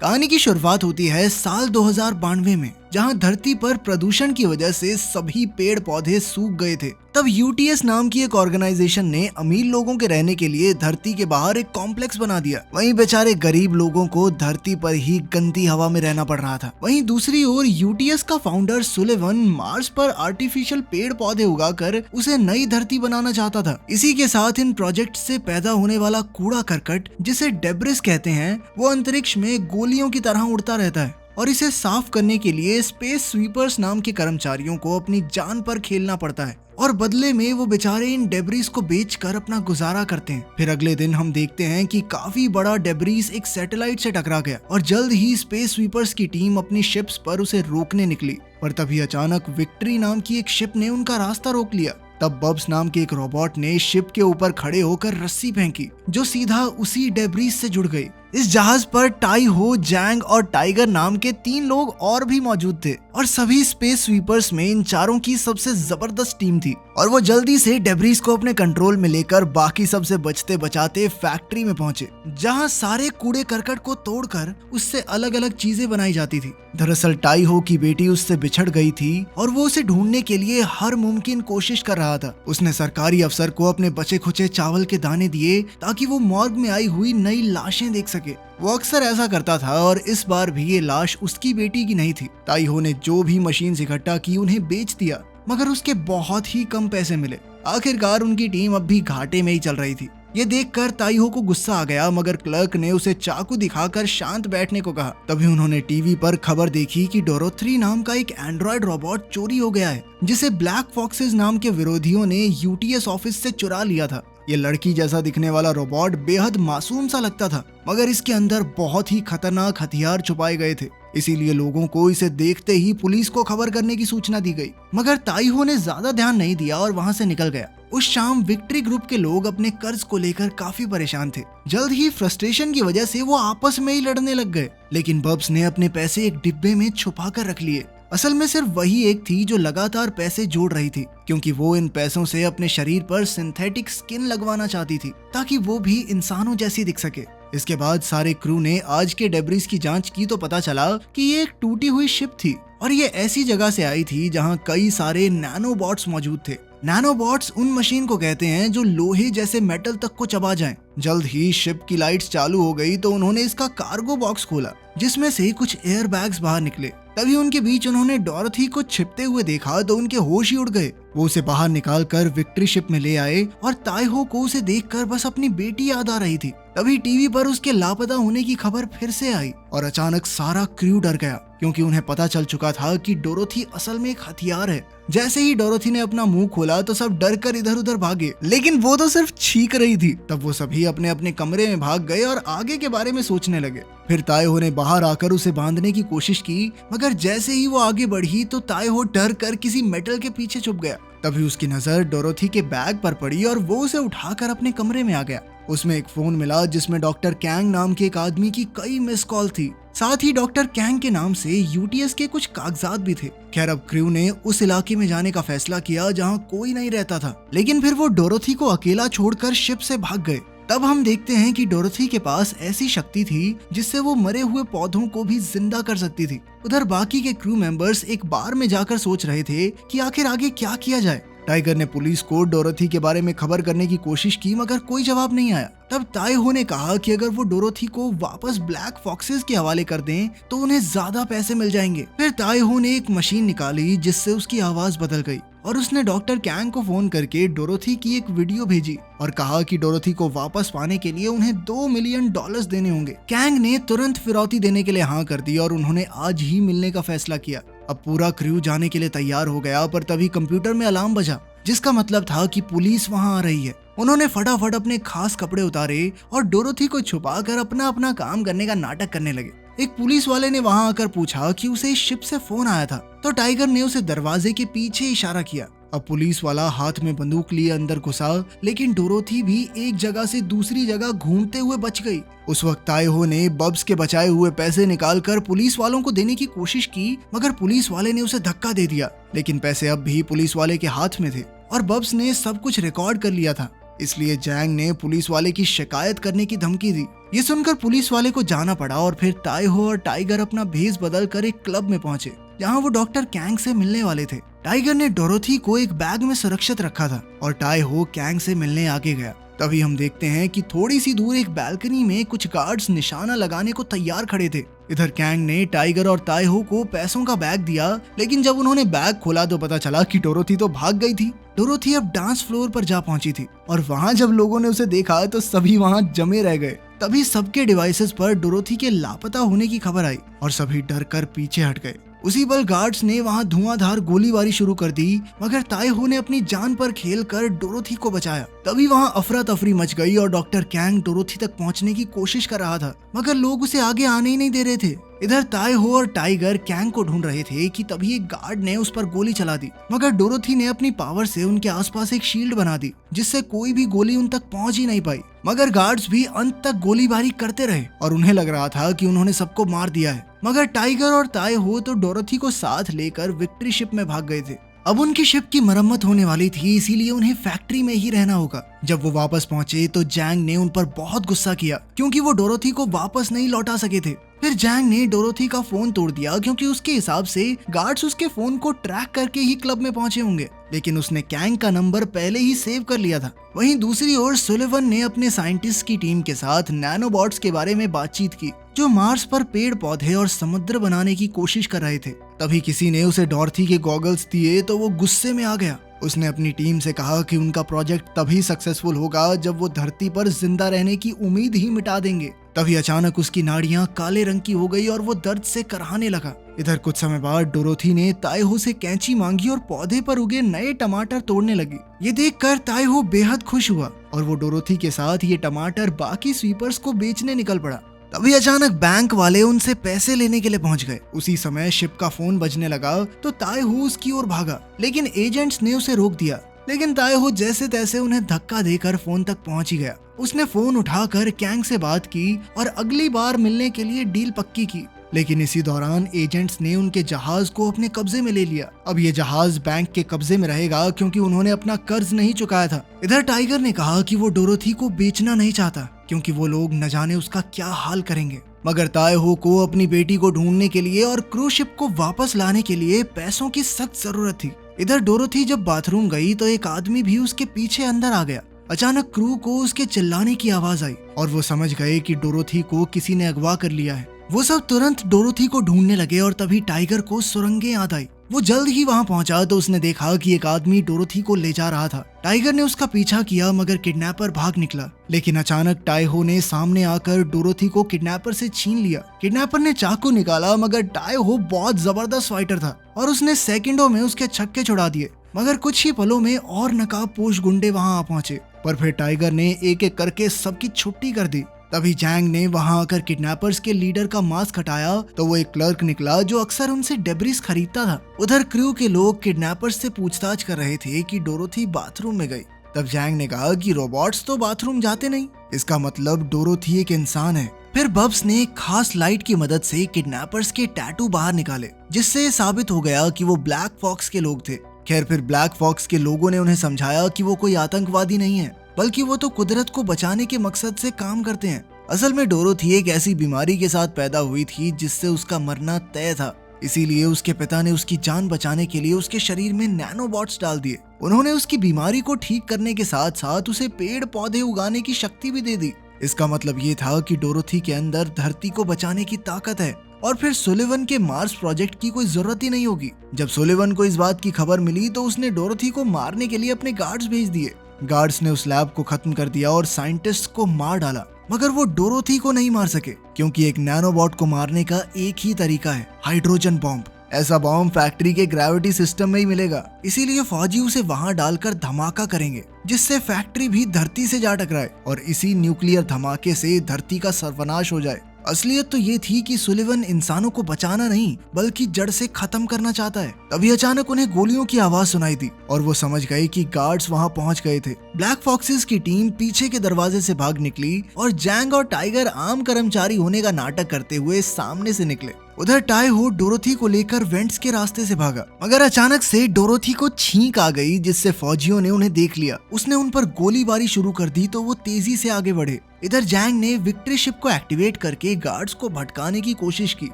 कहानी की शुरुआत होती है साल 2092 में, जहां धरती पर प्रदूषण की वजह से सभी पेड़ पौधे सूख गए थे। तब यूटीएस नाम की एक ऑर्गेनाइजेशन ने अमीर लोगों के रहने के लिए धरती के बाहर एक कॉम्प्लेक्स बना दिया। वहीं बेचारे गरीब लोगों को धरती पर ही गंदी हवा में रहना पड़ रहा था। वहीं दूसरी ओर यूटीएस का फाउंडर सुलेवन मार्स पर आर्टिफिशियल पेड़ पौधे उगाकर उसे नई धरती बनाना चाहता था। इसी के साथ इन प्रोजेक्ट से पैदा होने वाला कूड़ा करकट, जिसे डेब्रिस कहते हैं, वो अंतरिक्ष में गोलियों की तरह उड़ता रहता है और इसे साफ करने के लिए स्पेस स्वीपर्स नाम के कर्मचारियों को अपनी जान पर खेलना पड़ता है और बदले में वो बेचारे इन डेब्रिस को बेचकर अपना गुजारा करते हैं। फिर अगले दिन हम देखते हैं कि काफी बड़ा डेब्रिस एक सैटेलाइट से टकरा गया और जल्द ही स्पेस स्वीपर्स की टीम अपनी शिप्स पर उसे रोकने निकली। पर तभी अचानक विक्ट्री नाम की एक शिप ने उनका रास्ता रोक लिया। तब बब्स नाम के एक रोबोट ने शिप के ऊपर खड़े होकर रस्सी फेंकी, जो सीधा उसी डेब्रिस से जुड़ गई। इस जहाज पर टाई हो, जैंग और टाइगर नाम के 3 लोग और भी मौजूद थे और सभी स्पेस स्वीपर्स में इन चारों की सबसे जबरदस्त टीम थी और वो जल्दी से डेब्रिस को अपने कंट्रोल में लेकर बाकी सबसे बचते बचाते फैक्ट्री में पहुंचे, जहां सारे कूड़े करकट को तोड़कर उससे अलग अलग चीजें बनाई जाती थी। दरअसल टाई हो की बेटी उससे बिछड़ गई थी और वो उसे ढूंढने के लिए हर मुमकिन कोशिश कर रहा था। उसने सरकारी अफसर को अपने बचे खुचे चावल के दाने दिए ताकि वो मॉर्ग में आई हुई नई लाशें देख सके। वो अक्सर ऐसा करता था और इस बार भी ये लाश उसकी बेटी की नहीं थी। ताई हो ने जो भी मशीन इकट्ठा की उन्हें बेच दिया, मगर उसके बहुत ही कम पैसे मिले। आखिरकार उनकी टीम अब भी घाटे में ही चल रही थी। ये देखकर ताई हो को गुस्सा आ गया, मगर क्लर्क ने उसे चाकू दिखाकर शांत बैठने को कहा। तभी उन्होंने टीवी पर खबर देखी कि डोरोथी नाम का एक एंड्रॉयड रोबोट चोरी हो गया है, जिसे ब्लैक फॉक्सेस नाम के विरोधियों ने यूटीएस ऑफिस से चुरा लिया था। ये लड़की जैसा दिखने वाला रोबोट बेहद मासूम सा लगता था, मगर इसके अंदर बहुत ही खतरनाक हथियार छुपाए गए थे। इसीलिए लोगों को इसे देखते ही पुलिस को खबर करने की सूचना दी गई, मगर ताई हो ने ज्यादा ध्यान नहीं दिया और वहां से निकल गया। उस शाम विक्ट्री ग्रुप के लोग अपने कर्ज को लेकर काफी परेशान थे। जल्द ही फ्रस्ट्रेशन की वजह से वो आपस में ही लड़ने लग गए, लेकिन बब्स ने अपने पैसे एक डिब्बे में छुपा कर रख लिए। असल में सिर्फ वही एक थी जो लगातार पैसे जोड़ रही थी, क्योंकि वो इन पैसों से अपने शरीर पर सिंथेटिक स्किन लगवाना चाहती थी ताकि वो भी इंसानों जैसी दिख सके। इसके बाद सारे क्रू ने आज के डेब्रिस की जांच की तो पता चला कि ये एक टूटी हुई शिप थी और ये ऐसी जगह से आई थी जहां कई सारे नैनोबॉट्स मौजूद थे। नैनोबॉट्स उन मशीन को कहते हैं जो लोहे जैसे मेटल तक को चबा जाएं। जल्द ही शिप की लाइट्स चालू हो गई तो उन्होंने इसका कार्गो बॉक्स खोला, जिसमें से कुछ एयर बैग्स बाहर निकले। तभी उनके बीच उन्होंने डोरोथी को छिपते हुए देखा तो उनके होश ही उड़ गए। वो उसे बाहर निकालकर विक्ट्री शिप में ले आए और ताई हो को उसे देखकर बस अपनी बेटी याद आ रही थी। तभी टीवी पर उसके लापता होने की खबर फिर से आई और अचानक सारा क्रू डर गया, क्योंकि उन्हें पता चल चुका था कि डोरोथी असल में एक हथियार है। जैसे ही डोरोथी ने अपना मुंह खोला तो सब डर कर इधर उधर भागे, लेकिन वो तो सिर्फ छींक रही थी। तब वो सभी अपने अपने कमरे में भाग गए और आगे के बारे में सोचने लगे। फिर ताई हो ने बाहर आकर उसे बांधने की कोशिश की, मगर जैसे ही वो आगे बढ़ी तो ताई हो डर कर किसी मेटल के पीछे छुप गया। तभी उसकी नजर डोरोथी के बैग पर पड़ी और वो उसे उठाकर अपने कमरे में आ गया। उसमें एक फोन मिला जिसमें डॉक्टर कैंग नाम के एक आदमी की कई मिस कॉल थी। साथ ही डॉक्टर कैंग के नाम से यूटीएस के कुछ कागजात भी थे। खैर, अब क्रू ने उस इलाके में जाने का फैसला किया जहां कोई नहीं रहता था, लेकिन फिर वो डोरोथी को अकेला छोड़कर शिप से भाग गए। तब हम देखते हैं कि डोरोथी के पास ऐसी शक्ति थी जिससे वो मरे हुए पौधों को भी जिंदा कर सकती थी। उधर बाकी के क्रू मेंबर्स एक बार में जाकर सोच रहे थे कि आखिर आगे क्या किया जाए। टाइगर ने पुलिस को डोरोथी के बारे में खबर करने की कोशिश की, मगर कोई जवाब नहीं आया। तब ताई हो ने कहा कि अगर वो डोरोथी को वापस ब्लैक फॉक्सेस के हवाले कर दें तो उन्हें ज्यादा पैसे मिल जाएंगे। फिर ताई हो ने एक मशीन निकाली जिससे उसकी आवाज बदल गई और उसने डॉक्टर कैंग को फोन करके डोरोथी की एक वीडियो भेजी और कहा कि डोरोथी को वापस पाने के लिए उन्हें $2 मिलियन देने होंगे। कैंग ने तुरंत फिरौती देने के लिए हाँ कर दी और उन्होंने आज ही मिलने का फैसला किया। अब पूरा क्रू जाने के लिए तैयार हो गया, पर तभी कंप्यूटर में अलार्म बजा, जिसका मतलब था कि पुलिस वहां आ रही है। उन्होंने फटाफट अपने खास कपड़े उतारे और डोरोथी को छुपाकर अपना अपना काम करने का नाटक करने लगे। एक पुलिस वाले ने वहां आकर पूछा कि उसे इस शिप से फोन आया था, तो टाइगर ने उसे दरवाजे के पीछे इशारा किया। अब पुलिस वाला हाथ में बंदूक लिए अंदर घुसा, लेकिन डोरोथी भी एक जगह से दूसरी जगह घूमते हुए बच गई। उस वक्त ताई हो ने बब्स के बचाए हुए पैसे निकालकर पुलिस वालों को देने की कोशिश की, मगर पुलिस वाले ने उसे धक्का दे दिया। लेकिन पैसे अब भी पुलिस वाले के हाथ में थे और बब्स ने सब कुछ रिकॉर्ड कर लिया था। इसलिए जैंग ने पुलिस वाले की शिकायत करने की धमकी दी। ये सुनकर पुलिस वाले को जाना पड़ा और फिर ताइहो और टाइगर अपना भेष बदल कर एक क्लब में पहुंचे जहां वो डॉक्टर कैंग से मिलने वाले थे। टाइगर ने डोरोथी को एक बैग में सुरक्षित रखा था और टाइहो कैंग से मिलने आगे गया। तभी हम देखते हैं कि थोड़ी सी दूर एक बालकनी में कुछ गार्ड्स निशाना लगाने को तैयार खड़े थे। इधर कैंग ने टाइगर और ताइहो को पैसों का बैग दिया, लेकिन जब उन्होंने बैग खोला तो पता चला कि डोरोथी तो भाग गई थी। डोरोथी अब डांस फ्लोर पर जा पहुंची थी और वहां जब लोगों ने उसे देखा तो सभी वहां जमे रह गए। तभी सबके डिवाइसेस पर डोरोथी के लापता होने की खबर आई और सभी डर कर पीछे हट गए। उसी पल गार्ड्स ने वहां धुआंधार गोलीबारी शुरू कर दी, मगर ताइहो ने अपनी जान पर खेलकर डोरोथी को बचाया। तभी वहां अफरा तफरी मच गई और डॉक्टर कैंग डोरोथी तक पहुंचने की कोशिश कर रहा था, मगर लोग उसे आगे आने ही नहीं दे रहे थे। इधर ताइहो और टाइगर कैंग को ढूंढ रहे थे कि तभी एक गार्ड ने उस पर गोली चला दी, मगर डोरोथी ने अपनी पावर से उनके आसपास एक शील्ड बना दी जिससे कोई भी गोली उन तक पहुंच ही नहीं पाई। मगर गार्ड्स भी अंत तक गोलीबारी करते रहे और उन्हें लग रहा था कि उन्होंने सबको मार दिया है। मगर टाइगर और ताइहो तो डोरोथी को साथ लेकर विक्ट्री शिप में भाग गए थे। अब उनकी शिप की मरम्मत होने वाली थी, इसीलिए उन्हें फैक्ट्री में ही रहना होगा। जब वो वापस पहुंचे तो जैंग ने उन पर बहुत गुस्सा किया क्योंकि वो डोरोथी को वापस नहीं लौटा सके थे। फिर जैंग ने डोरोथी का फोन तोड़ दिया क्योंकि उसके हिसाब से गार्ड्स उसके फोन को ट्रैक करके ही क्लब में पहुंचे होंगे, लेकिन उसने कैंग का नंबर पहले ही सेव कर लिया था। वहीं दूसरी ओर सुलिवन ने अपने साइंटिस्ट की टीम के साथ नैनोबॉट्स के बारे में बातचीत की जो मार्स पर पेड़ पौधे और समुद्र बनाने की कोशिश कर रहे थे। तभी किसी ने उसे डॉर्थी के गॉगल्स दिए तो वो गुस्से में आ गया। उसने अपनी टीम से कहा कि उनका प्रोजेक्ट तभी सक्सेसफुल होगा जब वो धरती पर जिंदा रहने की उम्मीद ही मिटा देंगे। तभी अचानक उसकी नाड़ियां काले रंग की हो गई और वो दर्द से कराहने लगा। इधर कुछ समय बाद डोरोथी ने ताइहो से कैंची मांगी और पौधे पर उगे नए टमाटर तोड़ने लगी। ये देखकर ताइहो बेहद खुश हुआ और वो डोरोथी के साथ ये टमाटर बाकी स्वीपर्स को बेचने निकल पड़ा। तभी अचानक बैंक वाले उनसे पैसे लेने के लिए पहुंच गए। उसी समय शिप का फोन बजने लगा तो ताइहो उसकी ओर भागा, लेकिन एजेंट्स ने उसे रोक दिया। लेकिन ताइहो जैसे तैसे उन्हें धक्का देकर फोन तक पहुंच ही गया। उसने फोन उठाकर कैंग से बात की और अगली बार मिलने के लिए डील पक्की की। लेकिन इसी दौरान एजेंट्स ने उनके जहाज को अपने कब्जे में ले लिया। अब ये जहाज बैंक के कब्जे में रहेगा क्योंकि उन्होंने अपना कर्ज नहीं चुकाया था। इधर टाइगर ने कहा कि वो डोरोथी को बेचना नहीं चाहता क्योंकि वो लोग न जाने उसका क्या हाल करेंगे। मगर ताइहो को अपनी बेटी को ढूंढने के लिए और क्रूज शिप को वापस लाने के लिए पैसों की सख्त जरूरत थी। इधर डोरोथी जब बाथरूम गई तो एक आदमी भी उसके पीछे अंदर आ गया। अचानक क्रू को उसके चिल्लाने की आवाज आई और वो समझ गए कि डोरोथी को किसी ने अगवा कर लिया है। वो सब तुरंत डोरोथी को ढूंढने लगे और तभी टाइगर को सुरंगें याद आई। वो जल्द ही वहां पहुंचा तो उसने देखा कि एक आदमी डोरोथी को ले जा रहा था। टाइगर ने उसका पीछा किया मगर किडनैपर भाग निकला। लेकिन अचानक टाइहो ने सामने आकर डोरोथी को किडनैपर से छीन लिया। किडनैपर ने चाकू निकाला मगर टाइहो बहुत जबरदस्त फाइटर था और उसने सेकंडों में उसके छक्के छुड़ा दिए। मगर कुछ ही पलों में और नकाबपोश गुंडे वहां आ पहुंचे, पर फिर टाइगर ने एक एक करके सबकी छुट्टी कर दी। तभी जैंग ने वहां आकर किडनैपर्स के लीडर का मास्क हटाया तो वो एक क्लर्क निकला जो अक्सर उनसे डेब्रिस खरीदता था। उधर क्रू के लोग किडनैपर्स से पूछताछ कर रहे थे कि डोरोथी बाथरूम में गई। तब जैंग ने कहा कि रोबोट्स तो बाथरूम जाते नहीं, इसका मतलब डोरोथी एक इंसान है। फिर बब्स ने एक खास लाइट की मदद से किडनैपर्स के टैटू बाहर निकाले जिससे साबित हो गया कि वो ब्लैक फॉक्स के लोग थे। खैर फिर ब्लैक फॉक्स के लोगों ने उन्हें समझाया कि वो कोई आतंकवादी नहीं है, बल्कि वो तो कुदरत को बचाने के मकसद से काम करते हैं। असल में डोरोथी एक ऐसी बीमारी के साथ पैदा हुई थी जिससे उसका मरना तय था। इसीलिए उसके पिता ने उसकी जान बचाने के लिए उसके शरीर में नैनोबॉट्स डाल दिए। उन्होंने उसकी बीमारी को ठीक करने के साथ साथ उसे पेड़ पौधे उगाने की शक्ति भी दे दी। इसका मतलब ये था कि डोरोथी के अंदर धरती को बचाने की ताकत है और फिर सुलिवन के मार्स प्रोजेक्ट की कोई जरूरत ही नहीं होगी। जब सुलिवन को इस बात की खबर मिली तो उसने डोरोथी को मारने के लिए अपने गार्ड्स भेज दिए। गार्ड्स ने उस लैब को खत्म कर दिया और साइंटिस्ट को मार डाला, मगर वो डोरोथी को नहीं मार सके क्योंकि एक नैनोबॉट को मारने का एक ही तरीका है, हाइड्रोजन बॉम्ब। ऐसा बॉम्ब फैक्ट्री के ग्रेविटी सिस्टम में ही मिलेगा, इसीलिए फौजी उसे वहां डालकर धमाका करेंगे जिससे फैक्ट्री भी धरती से जा टकराए और इसी न्यूक्लियर धमाके से धरती का सर्वनाश हो जाए। असलियत तो ये थी कि सुलिवन इंसानों को बचाना नहीं बल्कि जड़ से खत्म करना चाहता है। तभी अचानक उन्हें गोलियों की आवाज सुनाई दी और वो समझ गए कि गार्ड्स वहां पहुंच गए थे। ब्लैक फॉक्सेस की टीम पीछे के दरवाजे से भाग निकली और जैंग और टाइगर आम कर्मचारी होने का नाटक करते हुए सामने से निकले। उधर टाइहो डोरोथी को लेकर वेंट्स के रास्ते से भागा, मगर अचानक से डोरोथी को छींक आ गई, जिससे फौजियों ने उन्हें देख लिया। उसने उन पर गोलीबारी शुरू कर दी तो वो तेजी से आगे बढ़े। इधर जैंग ने विक्ट्री शिप को एक्टिवेट करके गार्ड्स को भटकाने की कोशिश की।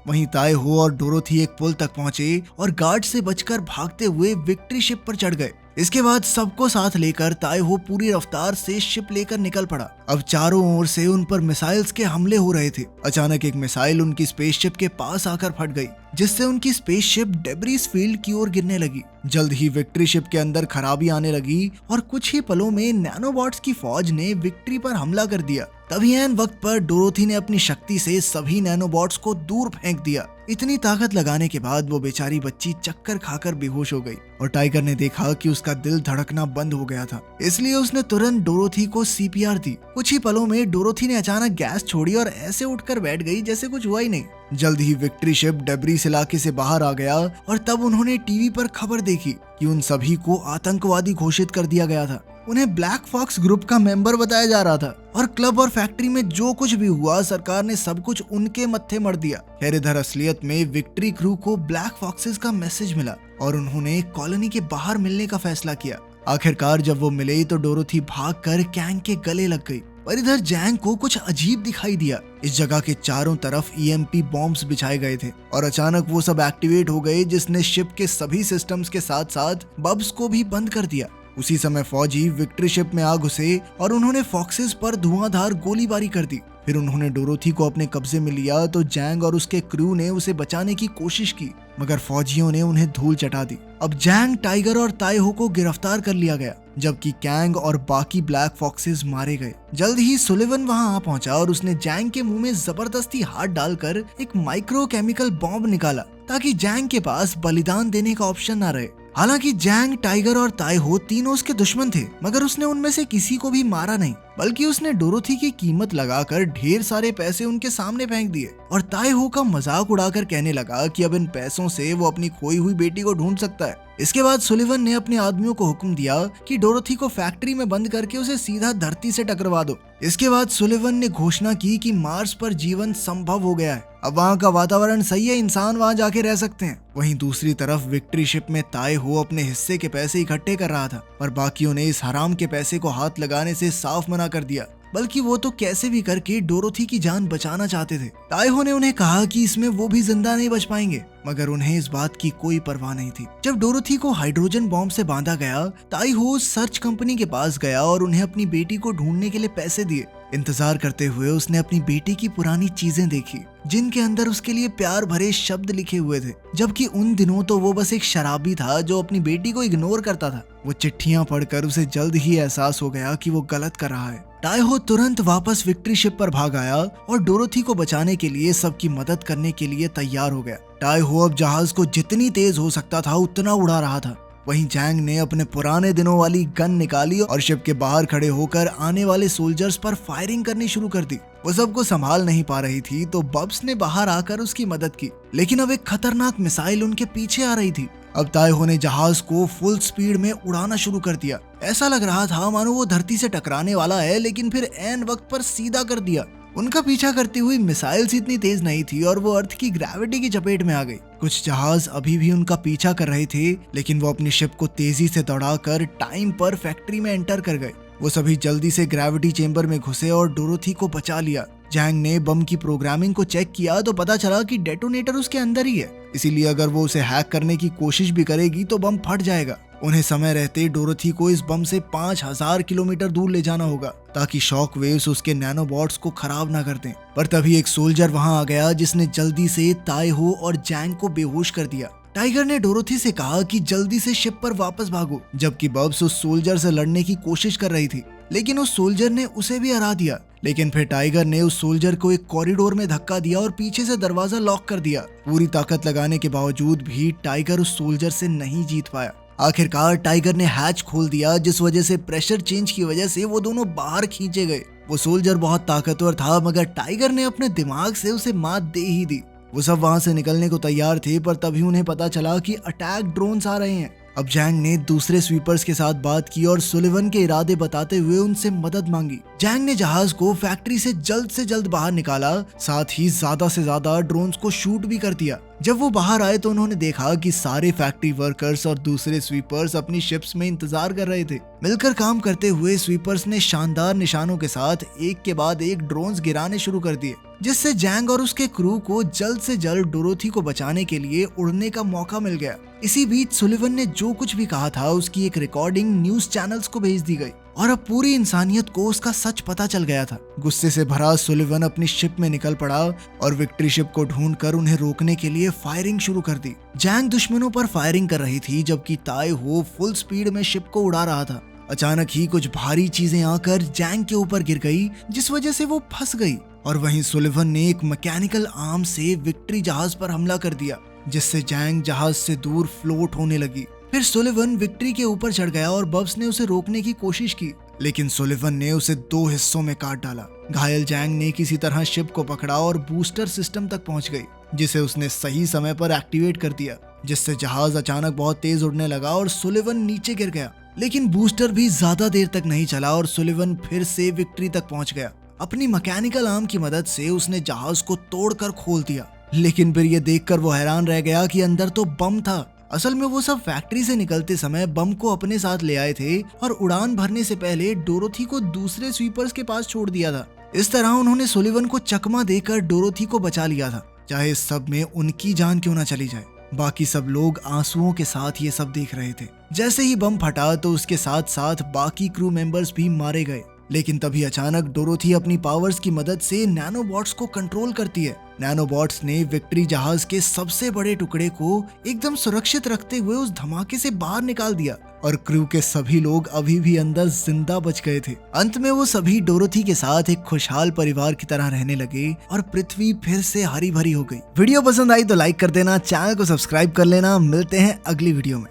वहीं ताइहो और डोरोथी एक पुल तक पहुंचे और गार्ड से बचकर भागते हुए विक्ट्री शिप पर चढ़ गए। इसके बाद सबको साथ लेकर ताइहो पूरी रफ्तार से शिप लेकर निकल पड़ा। अब चारों ओर से उन पर मिसाइल्स के हमले हो रहे थे। अचानक एक मिसाइल उनकी स्पेसशिप के पास आकर फट गई, जिससे उनकी स्पेसशिप डेब्रिस फील्ड की ओर गिरने लगी। जल्द ही विक्ट्री शिप के अंदर खराबी आने लगी और कुछ ही पलों में नैनोबॉट्स की फौज ने विक्ट्री पर हमला कर दिया। तभी ऐन वक्त पर डोरोथी ने अपनी शक्ति से सभी नैनोबॉट्स को दूर फेंक दिया। इतनी ताकत लगाने के बाद वो बेचारी बच्ची चक्कर खाकर बेहोश हो गई और टाइगर ने देखा कि उसका दिल धड़कना बंद हो गया था, इसलिए उसने तुरंत डोरोथी को सीपीआर दी। कुछ ही पलों में डोरोथी ने अचानक गैस छोड़ी और ऐसे उठकर बैठ गई जैसे कुछ हुआ ही नहीं। जल्द ही विक्ट्री शिप डेब्रिस इलाके से बाहर आ गया और तब उन्होंने टीवी पर खबर देखी कि उन सभी को आतंकवादी घोषित कर दिया गया था। उन्हें ब्लैक फॉक्स ग्रुप का मेंबर बताया जा रहा था और क्लब और फैक्ट्री में जो कुछ भी हुआ सरकार ने सब कुछ उनके मत्थे मर दिया। खैर इधर असलियत में विक्ट्री क्रू को ब्लैक फॉक्सेस का मैसेज मिला और उन्होंने कॉलोनी के बाहर मिलने का फैसला किया। आखिरकार जब वो मिले तो डोरोथी भागकर कैंग के गले लग गई। पर इधर जैंग को कुछ अजीब दिखाई दिया। इस जगह के चारों तरफ ईएमपी बॉम्ब्स बिछाए गए थे और अचानक वो सब एक्टिवेट हो गए, जिसने शिप के सभी सिस्टम्स के साथ साथ बब्स को भी बंद कर दिया। उसी समय फौजी विक्ट्री शिप में आ घुसे और उन्होंने फॉक्सेस पर धुआंधार गोलीबारी कर दी। फिर उन्होंने डोरोथी को अपने कब्जे में लिया तो जैंग और उसके क्रू ने उसे बचाने की कोशिश की, मगर फौजियों ने उन्हें धूल चटा दी। अब जैंग, टाइगर और ताइहो को गिरफ्तार कर लिया गया, जबकि कैंग और बाकी ब्लैक फॉक्सेस मारे गए। जल्द ही सुलिवन वहां आ पहुंचा और उसने जैंग के मुंह में जबरदस्ती हाथ डालकर एक माइक्रो केमिकल बॉम्ब निकाला, ताकि जैंग के पास बलिदान देने का ऑप्शन ना रहे। हालांकि जैंग, टाइगर और ताइहो तीनों उसके दुश्मन थे, मगर उसने उनमें से किसी को भी मारा नहीं, बल्कि उसने डोरोथी की कीमत लगाकर ढेर सारे पैसे उनके सामने फेंक दिए और ताइहो का मजाक उड़ाकर कहने लगा कि अब इन पैसों से वो अपनी खोई हुई बेटी को ढूंढ सकता है। इसके बाद सुलिवन ने अपने आदमियों को हुक्म दिया कि डोरोथी को फैक्ट्री में बंद करके उसे सीधा धरती से टकरवा दो। इसके बाद सुलिवन ने घोषणा की कि मार्स पर जीवन संभव हो गया है, अब वहाँ का वातावरण सही है, इंसान वहाँ जाके रह सकते हैं। वहीं दूसरी तरफ विक्ट्री शिप में ताइहो अपने हिस्से के पैसे इकट्ठे कर रहा था, पर बाकियों ने इस हराम के पैसे को हाथ लगाने से साफ मना कर दिया, बल्कि वो तो कैसे भी करके डोरोथी की जान बचाना चाहते थे। ताइहो ने उन्हें कहा कि इसमें वो भी जिंदा नहीं बच पाएंगे, मगर उन्हें इस बात की कोई परवाह नहीं थी। जब डोरोथी को हाइड्रोजन बॉम्ब से बांधा गया, ताइहो सर्च कंपनी के पास गया और उन्हें अपनी बेटी को ढूंढने के लिए पैसे दिए। इंतजार करते हुए उसने अपनी बेटी की पुरानी चीजें देखी, जिनके अंदर उसके लिए प्यार भरे शब्द लिखे हुए थे, जबकि उन दिनों तो वो बस एक शराबी था जो अपनी बेटी को इग्नोर करता था। वो चिट्ठियां पढ़कर उसे जल्द ही एहसास हो गया कि वो गलत कर रहा है। ताइहो तुरंत वापस विक्ट्री शिप पर भाग आया और डोरोथी को बचाने के लिए सबकी मदद करने के लिए तैयार हो गया। ताइहो अब जहाज को जितनी तेज हो सकता था उतना उड़ा रहा था। वहीं जैंग ने अपने पुराने दिनों वाली गन निकाली और शिप के बाहर खड़े होकर आने वाले सोल्जर्स पर फायरिंग करनी शुरू कर दी। वो सबको संभाल नहीं पा रही थी तो बब्स ने बाहर आकर उसकी मदद की, लेकिन अब एक खतरनाक मिसाइल उनके पीछे आ रही थी। अब ताइहो ने जहाज को फुल स्पीड में उड़ाना शुरू कर दिया। ऐसा लग रहा था मानो वो धरती से टकराने वाला है, लेकिन फिर ऐन वक्त पर सीधा कर दिया। उनका पीछा करती हुई मिसाइल्स इतनी तेज नहीं थी और वो अर्थ की ग्रेविटी की चपेट में आ गई। कुछ जहाज अभी भी उनका पीछा कर रहे थे, लेकिन वो अपनी शिप को तेजी से दौड़ाकर टाइम पर फैक्ट्री में एंटर कर गए। वो सभी जल्दी से ग्रेविटी चेंबर में घुसे और डोरोथी को बचा लिया। जैंग ने बम की प्रोग्रामिंग को चेक किया तो पता चला कि डेटोनेटर उसके अंदर ही है, इसीलिए अगर वो उसे हैक करने की कोशिश भी करेगी तो बम फट जाएगा। उन्हें समय रहते डोरोथी को इस बम से 5000 किलोमीटर दूर ले जाना होगा, ताकि शॉक वेव्स उसके नैनोबॉट्स को खराब ना कर दें। पर तभी एक सोल्जर वहां आ गया, जिसने जल्दी से ताइहो और जैंग को बेहोश कर दिया। टाइगर ने डोरोथी से कहा कि जल्दी से शिप पर वापस भागो, जबकि बब्स उस सोल्जर से लड़ने की कोशिश कर रही थी, लेकिन उस सोल्जर ने उसे भी हरा दिया। लेकिन फिर टाइगर ने उस सोल्जर को एक कॉरिडोर में धक्का दिया और पीछे से दरवाजा लॉक कर दिया। पूरी ताकत लगाने के बावजूद भी टाइगर उस सोल्जर से नहीं जीत पाया। आखिरकार टाइगर ने हैच खोल दिया, जिस वजह से प्रेशर चेंज की वजह से वो दोनों बाहर खींचे गए। वो सोल्जर बहुत ताकतवर था, मगर टाइगर ने अपने दिमाग से उसे मात दे ही दी। वो सब वहां से निकलने को तैयार थे, पर तभी उन्हें पता चला कि अटैक ड्रोन्स आ रहे हैं। अब जैंग ने दूसरे स्वीपर्स के साथ बात की और सुलिवन के इरादे बताते हुए उनसे मदद मांगी। जैंग ने जहाज को फैक्ट्री से जल्द बाहर निकाला, साथ ही ज्यादा से ज्यादा ड्रोन्स को शूट भी कर दिया। जब वो बाहर आए तो उन्होंने देखा कि सारे फैक्ट्री वर्कर्स और दूसरे स्वीपर्स अपनी शिप्स में इंतजार कर रहे थे। मिलकर काम करते हुए स्वीपर्स ने शानदार निशानों के साथ एक के बाद एक ड्रोन्स गिराने शुरू कर दिए, जिससे जैंग और उसके क्रू को जल्द से जल्द डोरोथी को बचाने के लिए उड़ने का मौका मिल गया। इसी बीच सुलिवन ने जो कुछ भी कहा था उसकी एक रिकॉर्डिंग न्यूज चैनल्स को भेज दी गई और अब पूरी इंसानियत को उसका सच पता चल गया था। गुस्से से भरा सुलिवन अपनी शिप में निकल पड़ा और विक्ट्री शिप को ढूंढकर उन्हें रोकने के लिए फायरिंग शुरू कर दी। जैंग दुश्मनों पर फायरिंग कर रही थी जबकि ताई हो फुल स्पीड में शिप को उड़ा रहा था। अचानक ही कुछ भारी चीजें आकर जैंग के ऊपर गिर गई, जिस वजह से वो फंस गई और वहीं सुलिवन ने एक मैकेनिकल आर्म से विक्ट्री जहाज पर हमला कर दिया, जिससे जैंग जहाज से दूर फ्लोट होने लगी। फिर सुलिवन विक्ट्री के ऊपर चढ़ गया और बब्स ने उसे रोकने की कोशिश की, लेकिन सुलिवन ने उसे 2 हिस्सों में काट डाला। घायल जैंग ने किसी तरह शिप को पकड़ा और बूस्टर सिस्टम तक पहुंच गई, जिसे उसने सही समय पर एक्टिवेट कर दिया, जिससे जहाज अचानक बहुत तेज उड़ने लगा और सुलिवन नीचे गिर गया। लेकिन बूस्टर भी ज्यादा देर तक नहीं चला और सुलिवन फिर से विक्ट्री तक पहुंच गया। अपनी मैकेनिकल आर्म की मदद से उसने जहाज को तोड़कर खोल दिया, लेकिन फिर ये देखकर वो हैरान रह गया कि अंदर तो बम था। असल में वो सब फैक्ट्री से निकलते समय बम को अपने साथ ले आए थे और उड़ान भरने से पहले डोरोथी को दूसरे स्वीपर्स के पास छोड़ दिया था। इस तरह उन्होंने सुलिवन को चकमा देकर डोरोथी को बचा लिया था, चाहे इस सब में उनकी जान क्यों ना चली जाए। बाकी सब लोग आंसुओं के साथ ये सब देख रहे थे। जैसे ही बम फटा तो उसके साथ साथ बाकी क्रू मेंबर्स भी मारे गए, लेकिन तभी अचानक डोरोथी अपनी पावर्स की मदद से नैनोबॉट्स को कंट्रोल करती है। नैनोबॉट्स ने विक्ट्री जहाज के सबसे बड़े टुकड़े को एकदम सुरक्षित रखते हुए उस धमाके से बाहर निकाल दिया और क्रू के सभी लोग अभी भी अंदर जिंदा बच गए थे। अंत में वो सभी डोरोथी के साथ एक खुशहाल परिवार की तरह रहने लगे और पृथ्वी फिर से हरी भरी हो गई। वीडियो पसंद आई तो लाइक कर देना, चैनल को सब्सक्राइब कर लेना। मिलते हैं अगली वीडियो में।